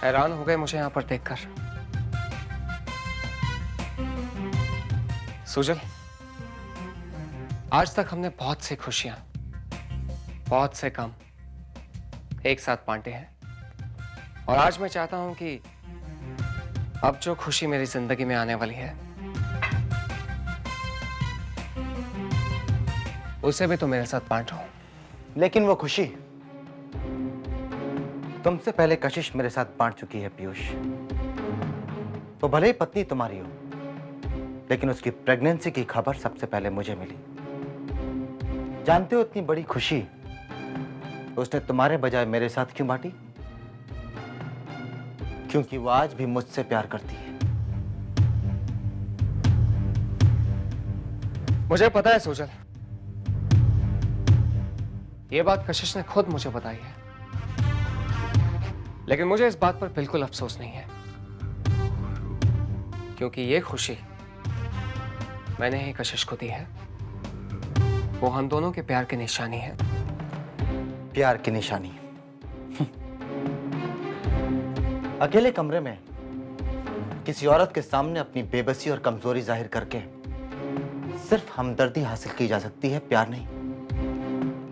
हैरान हो गए मुझे यहाँ पर देखकर। सुजल, आज तक हमने बहुत सी खुशियां, बहुत से गम एक साथ बांटे हैं, और आज मैं चाहता हूं कि अब जो खुशी मेरी जिंदगी में आने वाली है उसे भी तुम मेरे साथ बांटो। लेकिन वो खुशी तुमसे पहले कशिश मेरे साथ बांट चुकी है पीयूष। तो भले ही पत्नी तुम्हारी हो, लेकिन उसकी प्रेगनेंसी की खबर सबसे पहले मुझे मिली। जानते हो इतनी बड़ी खुशी उसने तुम्हारे बजाय मेरे साथ क्यों बांटी? क्योंकि वो आज भी मुझसे प्यार करती है। मुझे पता है सुजल, ये बात कशिश ने खुद मुझे बताई है, लेकिन मुझे इस बात पर बिल्कुल अफसोस नहीं है, क्योंकि ये खुशी मैंने ही कशिश को दी है। वो हम दोनों के प्यार की निशानी है। प्यार की निशानी? अकेले कमरे में किसी औरत के सामने अपनी बेबसी और कमजोरी जाहिर करके सिर्फ हमदर्दी हासिल की जा सकती है, प्यार नहीं।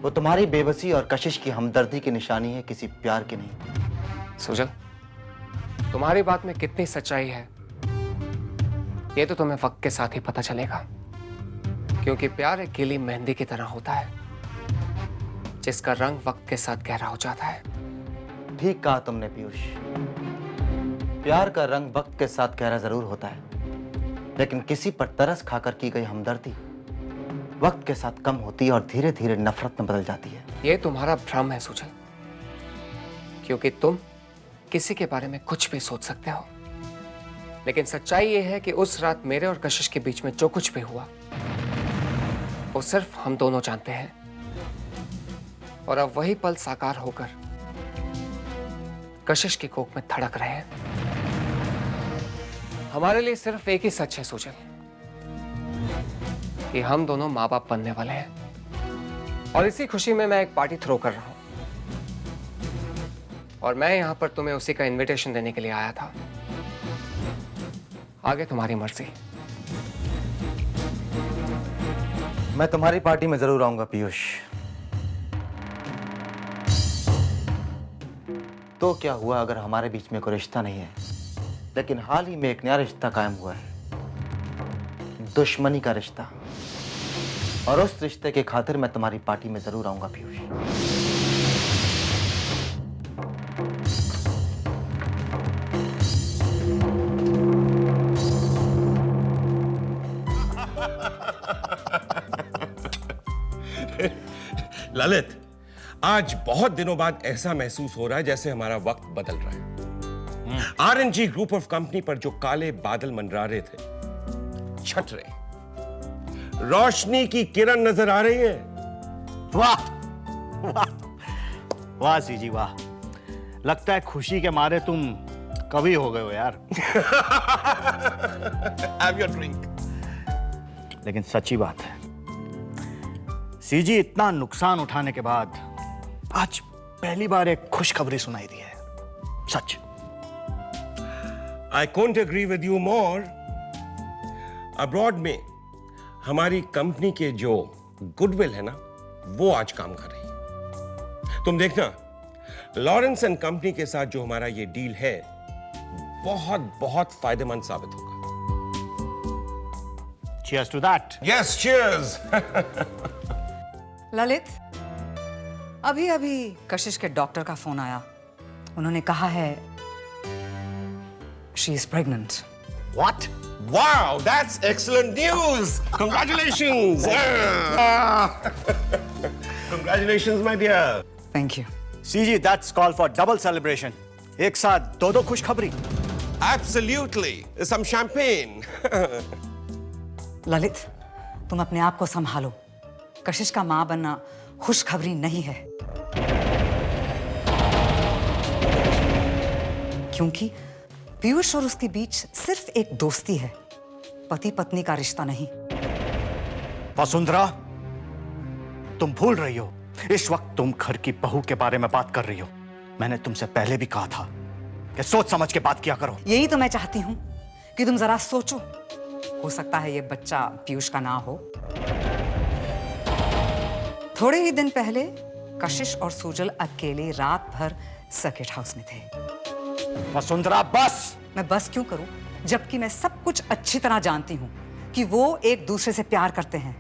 वो तुम्हारी बेबसी और कशिश की हमदर्दी की निशानी है, किसी प्यार की नहीं। सुजल, तुम्हारी बात में कितनी सच्चाई है ये तो तुम्हें वक्त के साथ ही पता चलेगा, क्योंकि प्यार एक गीली मेहंदी की तरह होता है जिसका रंग वक्त के साथ गहरा हो जाता है। ठीक कहा तुमने पीयूष। प्यार का रंग वक्त के साथ गहरा जरूर होता है, लेकिन किसी पर तरस खाकर की गई हमदर्दी वक्त के साथ कम होती है और धीरे धीरे नफरत में बदल जाती है। ये तुम्हारा भ्रम है सुजल, क्योंकि तुम किसी के बारे में कुछ भी सोच सकते हो, लेकिन सच्चाई ये है कि उस रात मेरे और कशिश के बीच में जो कुछ भी हुआ वो सिर्फ हम दोनों जानते हैं, और अब वही पल साकार होकर कशिश की कोख में धड़क रहे हैं। हमारे लिए सिर्फ एक ही सच है सुजल, कि हम दोनों माँ बाप बनने वाले हैं, और इसी खुशी में मैं एक पार्टी थ्रो कर रहा हूं, और मैं यहां पर तुम्हें उसी का इनविटेशन देने के लिए आया था। आगे तुम्हारी मर्जी। मैं तुम्हारी पार्टी में जरूर आऊंगा पीयूष। तो क्या हुआ अगर हमारे बीच में कोई रिश्ता नहीं है, लेकिन हाल ही में एक नया रिश्ता कायम हुआ है, दुश्मनी का रिश्ता, और उस रिश्ते के खातिर मैं तुम्हारी पार्टी में जरूर आऊंगा पीयूष। ललित, आज बहुत दिनों बाद ऐसा महसूस हो रहा है जैसे हमारा वक्त बदल रहा है। आरएनजी ग्रुप ऑफ कंपनी पर जो काले बादल मंडरा रहे थे छट रहे, रोशनी की किरण नजर आ रही है। वाह वाह वाह सीजी वाह, लगता है खुशी के मारे तुम कवि हो गए हो यार। Have your drink. लेकिन सच्ची बात है सीजी, इतना नुकसान उठाने के बाद आज पहली बार एक खुशखबरी सुनाई दी है। सच। I couldn't agree with you more. Abroad में हमारी कंपनी के जो गुडविल है ना, वो आज काम कर रही है। तुम देखना, लॉरेंस एंड कंपनी के साथ जो हमारा ये डील है बहुत बहुत फायदेमंद साबित होगा। Cheers to that. Yes, cheers. Lalit, अभी अभी कशिश के डॉक्टर का फोन आया। उन्होंने कहा है she is pregnant. What? Wow, that's excellent news. Congratulations. Congratulations, my dear. Thank you. CG, that's call for double celebration. एक साथ दो खुशखबरी। Absolutely. Some champagne. ललित, तुम अपने आप को संभालो। कशिश का मां बनना खुशखबरी नहीं है, क्योंकि पीयूष और उसके बीच सिर्फ एक दोस्ती है, पति पत्नी का रिश्ता नहीं। वसुंधरा, तुम भूल रही हो, इस वक्त तुम घर की बहू के बारे में बात कर रही हो। मैंने तुमसे पहले भी कहा था, कि सोच समझ के बात किया करो। यही तो मैं चाहती हूँ कि तुम जरा सोचो। हो सकता है ये बच्चा पीयूष का ना हो। थोड़े ही दिन पहले कशिश और सुजल अकेले रात भर सर्किट हाउस में थे। वसुंधरा बस। मैं बस क्यों करूं, जबकि मैं सब कुछ अच्छी तरह जानती हूं कि वो एक दूसरे से प्यार करते हैं।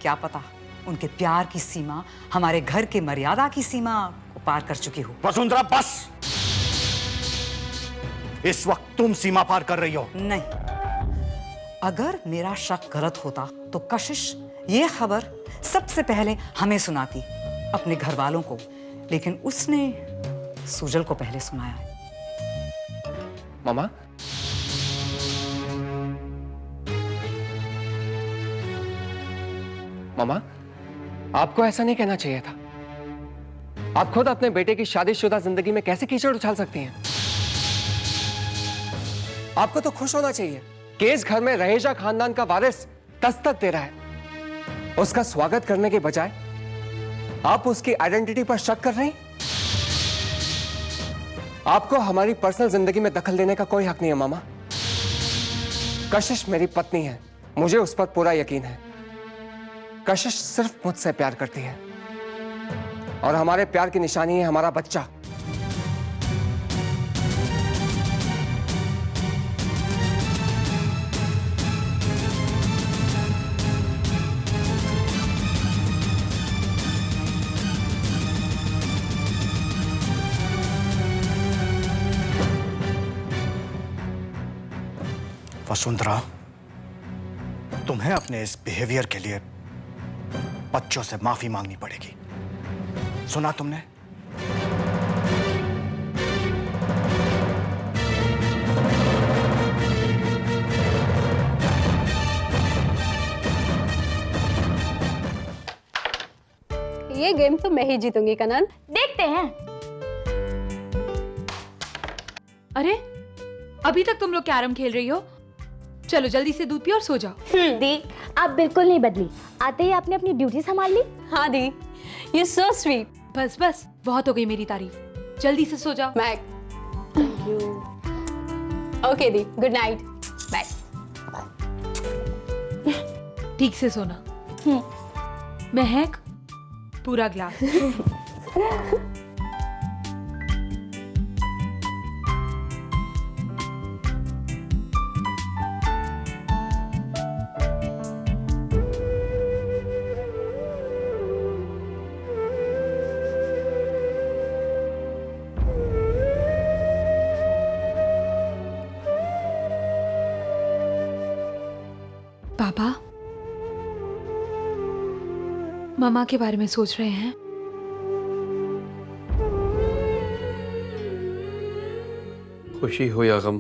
क्या पता उनके प्यार की सीमा हमारे घर के मर्यादा की सीमा को पार कर चुकी हो। वसुंधरा बस। इस वक्त तुम सीमा पार कर रही हो। नहीं, अगर मेरा शक गलत होता तो कशिश ये खबर सबसे पहले हमें सुनाती, अपने घर वालों को, लेकिन उसने सुजल को पहले सुनाया है। मामा, मामा, आपको ऐसा नहीं कहना चाहिए था। आप खुद अपने बेटे की शादीशुदा जिंदगी में कैसे कीचड़ उछाल सकती हैं? आपको तो खुश होना चाहिए कि इस घर में रहेजा खानदान का वारिस दस्तक दे रहा है। उसका स्वागत करने के बजाय आप उसकी आइडेंटिटी पर शक कर रहे हैं। आपको हमारी पर्सनल जिंदगी में दखल देने का कोई हक नहीं है मामा। कशिश मेरी पत्नी है, मुझे उस पर पूरा यकीन है। कशिश सिर्फ मुझसे प्यार करती है और हमारे प्यार की निशानी है हमारा बच्चा। वसुंधरा, तुम्हें अपने इस बिहेवियर के लिए बच्चों से माफी मांगनी पड़ेगी। सुना तुमने? ये गेम तो मैं ही जीतूंगी कनन। देखते हैं। अरे, अभी तक तुम लोग कैरम खेल रही हो? चलो जल्दी से दूध पियो और सो जाओ। दी, आप बिल्कुल नहीं बदली। आते ही आपने अपनी ड्यूटी संभाल ली। हाँ दी, यू सो स्वीट। बस बस, बहुत हो गई मेरी तारीफ। जल्दी से सो जाओ। Mac, thank you. ओके दी, गुड नाइट, बाय। ठीक से सोना। महक, पूरा ग्लास। पापा, मामा के बारे में सोच रहे हैं? खुशी हो या गम,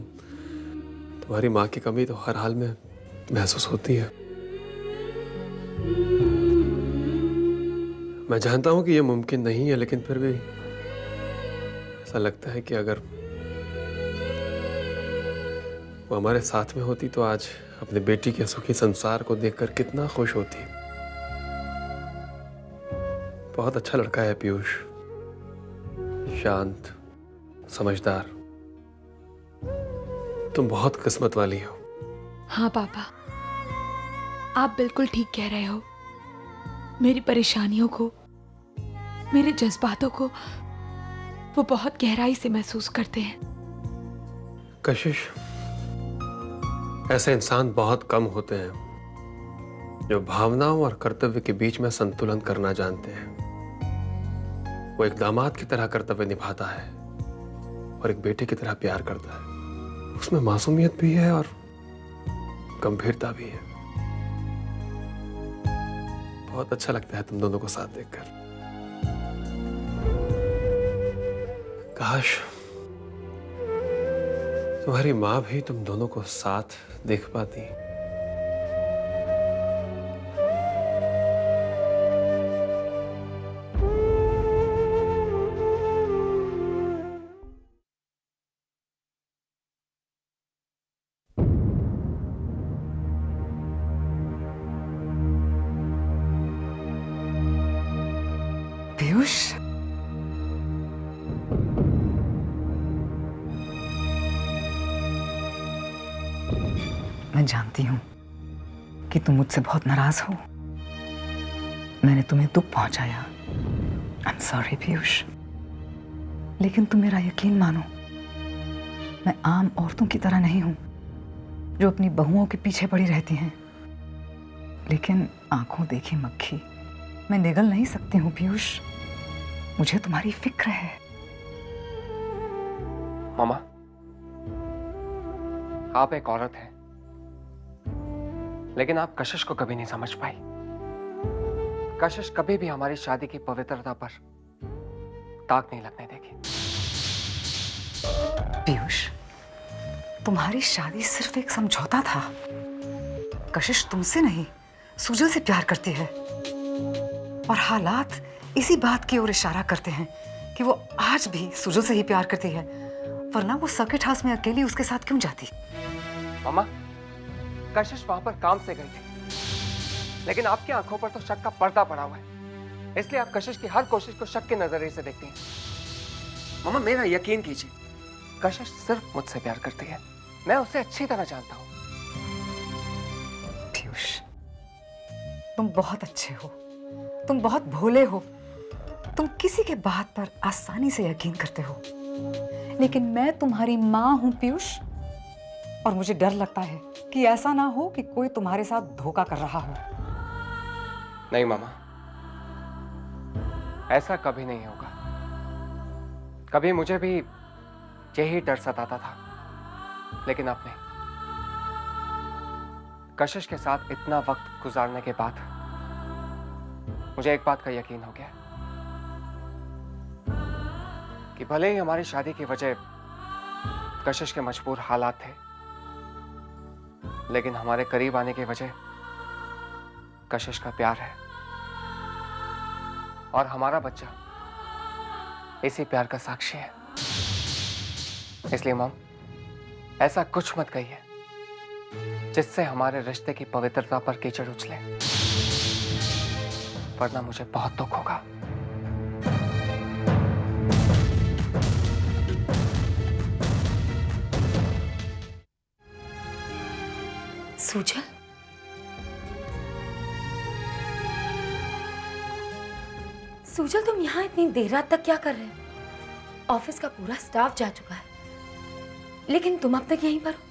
तुम्हारी माँ की कमी तो हर हाल में महसूस होती है। मैं जानता हूं कि यह मुमकिन नहीं है, लेकिन फिर भी ऐसा लगता है कि अगर वो हमारे साथ में होती तो आज अपने बेटी के सुखी संसार को देखकर कितना खुश होती। बहुत अच्छा लड़का है पीयूष, शांत, समझदार। तुम बहुत किस्मत वाली हो। हाँ पापा, आप बिल्कुल ठीक कह रहे हो। मेरी परेशानियों को, मेरे जज्बातों को वो बहुत गहराई से महसूस करते हैं। कशिश, ऐसे इंसान बहुत कम होते हैं जो भावनाओं और कर्तव्य के बीच में संतुलन करना जानते हैं। वो एक दामाद की तरह कर्तव्य निभाता है और एक बेटे की तरह प्यार करता है। उसमें मासूमियत भी है और गंभीरता भी है। बहुत अच्छा लगता है तुम दोनों को साथ देखकर। काश तुम्हारी माँ भी तुम दोनों को साथ देख पाती। पीयूष, मैं जानती हूँ कि तुम मुझसे बहुत नाराज हो। मैंने तुम्हें दुख पहुंचाया। आई एम सॉरी पीयूष, लेकिन तुम मेरा यकीन मानो, मैं आम औरतों की तरह नहीं हूं जो अपनी बहुओं के पीछे पड़ी रहती हैं। लेकिन आंखों देखी मक्खी मैं निगल नहीं सकती हूं पीयूष। मुझे तुम्हारी फिक्र है। मामा, आप एक औरत हैं, लेकिन आप कशिश को कभी नहीं समझ पाई। कशिश कभी भी हमारी शादी की पवित्रता पर दाग नहीं लगने देगी। पीयूष, तुम्हारी शादी सिर्फ एक समझौता था। कशिश तुमसे नहीं, सुजल से प्यार करती है, और हालात इसी बात की ओर इशारा करते हैं कि वो आज भी सुजल से ही प्यार करती है, वरना वो सर्किट हाउस में अकेली उसके साथ क्यों जाती? मामा, कशिश वहां पर काम से गई थी, लेकिन आपकी आंखों पर तो शक का पर्दा पड़ा हुआ है, इसलिए आप कशिश की हर कोशिश को शक के नजरिए से देखती हैं। मामा, मेरा यकीन कीजिए, कशिश सिर्फ मुझसे प्यार करती है। मैं उसे अच्छी तरह जानता हूं। पीयूष, तुम बहुत अच्छे हो, तुम बहुत भोले हो, तुम किसी के बात पर आसानी से यकीन करते हो, लेकिन मैं तुम्हारी मां हूं पीयूष, और मुझे डर लगता है कि ऐसा ना हो कि कोई तुम्हारे साथ धोखा कर रहा हो। नहीं मामा, ऐसा कभी नहीं होगा। कभी मुझे भी यही डर सताता था, लेकिन अब नहीं। कशिश के साथ इतना वक्त गुजारने के बाद मुझे एक बात का यकीन हो गया कि भले ही हमारी शादी की वजह कशिश के मजबूर हालात थे, लेकिन हमारे करीब आने की वजह कशिश का प्यार है, और हमारा बच्चा इसी प्यार का साक्षी है। इसलिए मॉम, ऐसा कुछ मत कहिए जिससे हमारे रिश्ते की पवित्रता पर कीचड़ उछले, वरना मुझे बहुत दुख होगा। सुजल, सुजल, तुम यहाँ इतनी देर रात तक क्या कर रहे हो? ऑफिस का पूरा स्टाफ जा चुका है, लेकिन तुम अब तक यहीं पर हो।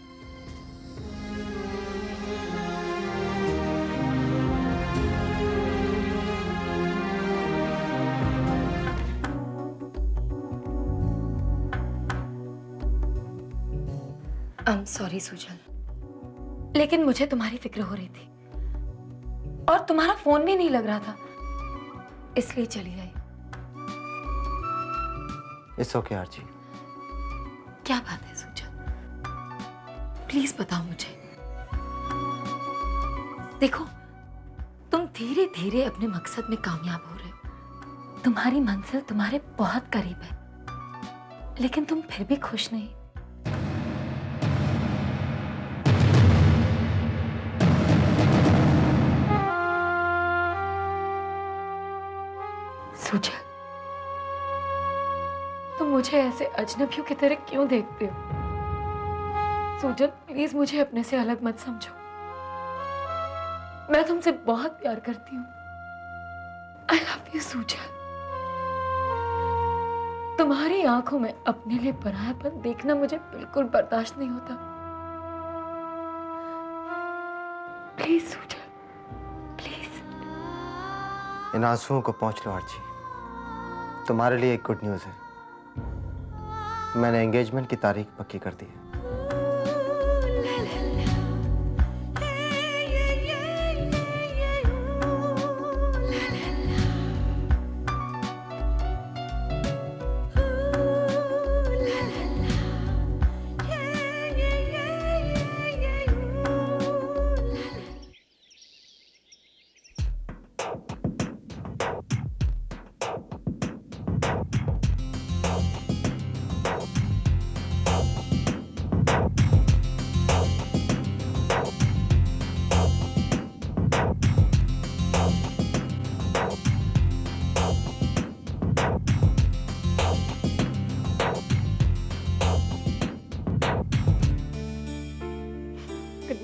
I'm sorry सुजल, लेकिन मुझे तुम्हारी फिक्र हो रही थी, और तुम्हारा फोन भी नहीं लग रहा था, इसलिए चली आई। It's okay RG. क्या बात है सुजल? प्लीज बताओ मुझे। देखो, तुम धीरे धीरे अपने मकसद में कामयाब हो रहे हो। तुम्हारी मंजिल तुम्हारे बहुत करीब है, लेकिन तुम फिर भी खुश नहीं। सुजल, तुम मुझे ऐसे अजनबियों की तरह क्यों देखते हो? सुजल, प्लीज मुझे अपने से अलग मत समझो। मैं तुमसे बहुत प्यार करती हूँ। I love you Sujal. तुम्हारी आंखों में अपने लिए परायापन देखना मुझे बिल्कुल बर्दाश्त नहीं होता। Please Sujal, please. इन आंसुओं को पहुंच लो आरजी। तुम्हारे लिए एक गुड न्यूज़ है, मैंने एंगेजमेंट की तारीख पक्की कर दी है।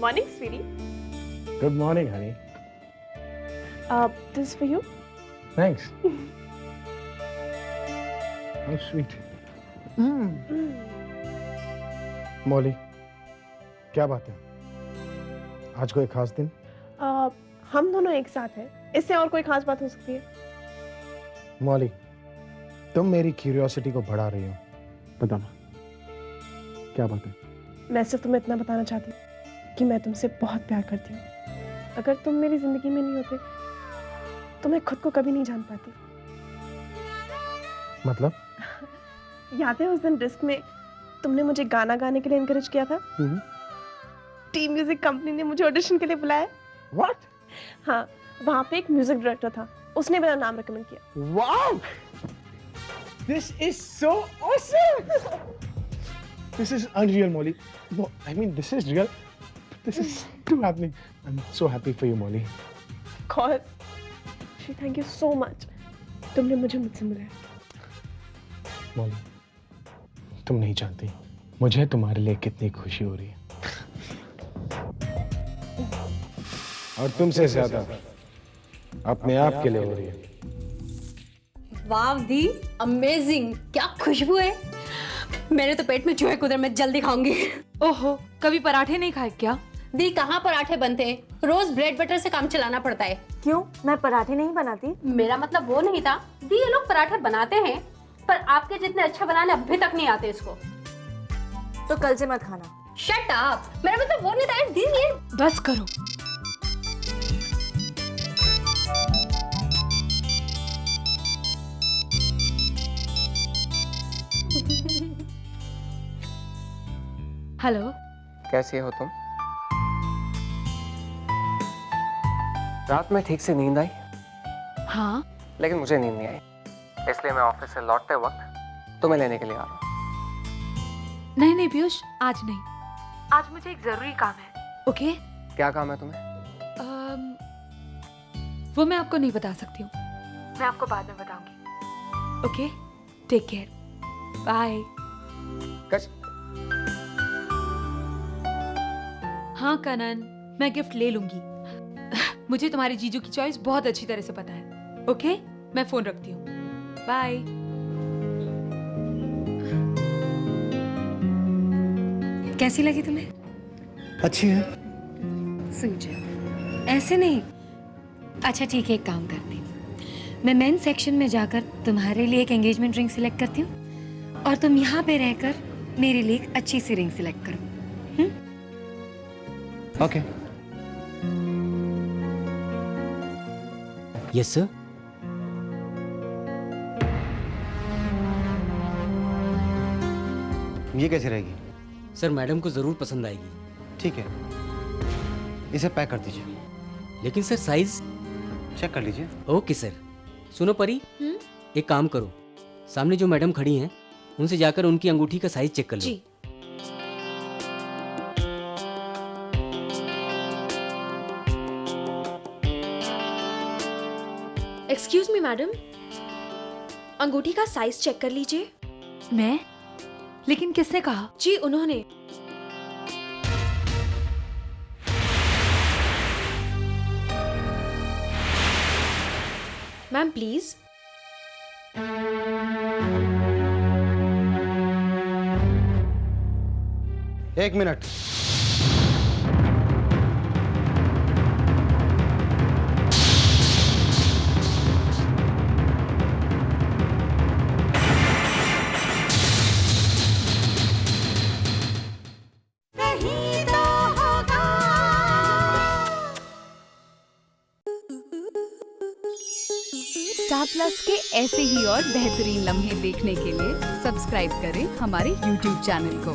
morning, sweetie. Good morning, honey. This is for you. Thanks. How sweet. मौली, क्या बात है? आज कोई खास दिन? हम दोनों एक साथ हैं। इससे और कोई खास बात हो सकती है? मौली, तुम मेरी क्यूरियोसिटी को बढ़ा रही हो। बताना, क्या बात है? मैं सिर्फ तुम्हें इतना बताना चाहती हूँ कि मैं तुमसे बहुत प्यार करती हूँ। अगर तुम मेरी जिंदगी में नहीं होते तो मैं खुद को कभी नहीं जान पाती। मतलब? याद है उस दिन डिस्क में तुमने मुझे गाना गाने के लिए एनकरेज किया था? टी म्यूजिक कंपनी ने मुझे ऑडिशन के लिए बुलाया। What? हाँ, वहाँ पे एक म्यूजिक डायरेक्टर था, उसने मेरा नाम रेकमेंड किया। Wow! This is so awesome! This is unreal, Molly. No, I mean this is real. This is still happening. I'm so happy for you, Molly. Of course. Thank you so much. तुमने मुझे मुझसे मिलाया। मौली, तुम नहीं जानती मुझे तुम्हारे लिए कितनी खुशी हो रही है। और तुमसे ज्यादा अपने आप के लिए हो रही है। वाव दी, अमेजिंग, क्या खुशबू है। मेरे तो पेट में चूहे कुदर, मैं जल्दी खाऊंगी। ओहो, कभी पराठे नहीं खाए क्या? दी, कहाँ पराठे बनते हैं? रोज ब्रेड बटर से काम चलाना पड़ता है। क्यों? मैं पराठे नहीं बनाती। मेरा मतलब वो नहीं था दी, ये लोग पराठे बनाते हैं पर आपके जितने अच्छा बनाने अभी तक नहीं आते इसको। तो कल से मत खाना। शट अप, मेरा मतलब वो नहीं था दी। ये बस करो। हेलो, कैसी हो तुम? रात में ठीक से नींद आई, हाँ, लेकिन मुझे नींद नहीं आई, इसलिए मैं ऑफिस से लौटते वक्त तुम्हें लेने के लिए आ रहा हूँ। नहीं पीयूष, आज नहीं। आज मुझे एक जरूरी काम है। ओके? क्या काम है तुम्हें? वो मैं आपको नहीं बता सकती हूँ, मैं आपको बाद में बताऊंगी। Okay, take care, bye. हाँ कनन, मैं गिफ्ट ले लूंगी। मुझे तुम्हारे जीजू की चॉइस बहुत अच्छी तरह से पता है। ओके, मैं फोन रखती हूँ, बाय। कैसी लगी तुम्हें? अच्छी है। सुन जा, ऐसे नहीं। अच्छा ठीक है, एक काम करती हूँ, मैं मेन सेक्शन में जाकर तुम्हारे लिए एक एंगेजमेंट रिंग सिलेक्ट करती हूँ और तुम यहाँ पे रहकर मेरे लिए एक अच्छी सी रिंग सिलेक्ट करो। ओके। Yes sir. ये कैसे रहेगी? सर, मैडम को जरूर पसंद आएगी। ठीक है, इसे पैक कर दीजिए। लेकिन सर साइज चेक कर लीजिए। Okay sir. सुनो परी, एक काम करो, सामने जो मैडम खड़ी हैं उनसे जाकर उनकी अंगूठी का साइज चेक कर लो। जी। एक्सक्यूज मी मैडम, अंगूठी का साइज चेक कर लीजिए। मैं? लेकिन किसने कहा? जी उन्होंने। Ma'am please. एक मिनट। स्टार प्लस के ऐसे ही और बेहतरीन लम्हे देखने के लिए सब्सक्राइब करें हमारे YouTube चैनल को।